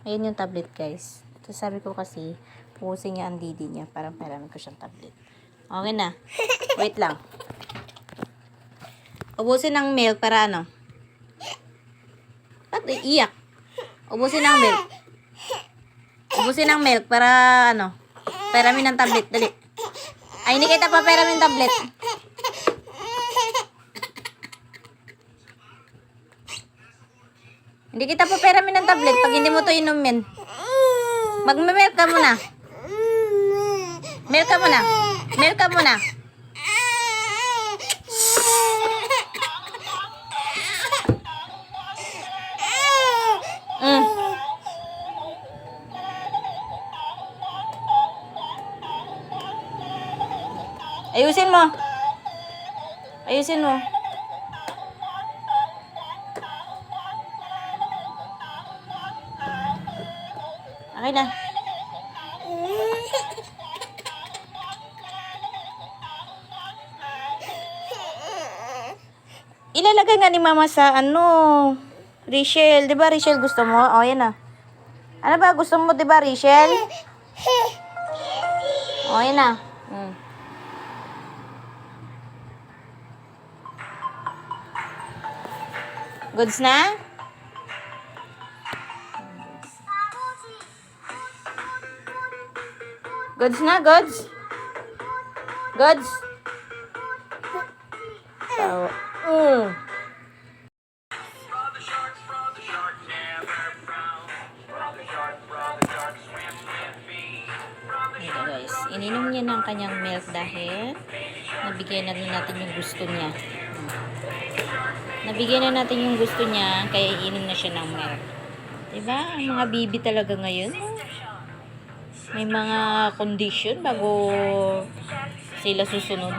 Ayan yung tablet, guys. So, sabi ko kasi, pusin niya ang didi niya. Parang pairamid ko siyang tablet. Okay na. Wait lang. Ubusin ng milk para ano? Ba't iiyak? Ubusin ng milk. Ubusin ng milk para ano? Pairamin ng tablet. Dali. Ay, hindi kita pa pairamin ng tablet. Hindi kita pa pairamin ng tablet pag hindi mo to inumin. Magme-milk ka muna. Milk ka muna. Milk ka muna. Ayusin mo. Ayusin mo. Okay na. Ilalagay nga ni Mama sa ano, Rachel. Diba Rachel gusto mo? O, yan na. Ano ba gusto mo, diba Rachel? O, yan na. Goods na? Goods na, goods? Goods? Tawa. Ito guys, ininom niya ng kanyang milk dahil nabigyan na natin yung gusto niya. Nabigyan na natin yung gusto niya, kaya iinom na siya ng milk. Diba? Ang mga baby talaga ngayon, may mga condition bago sila susunod.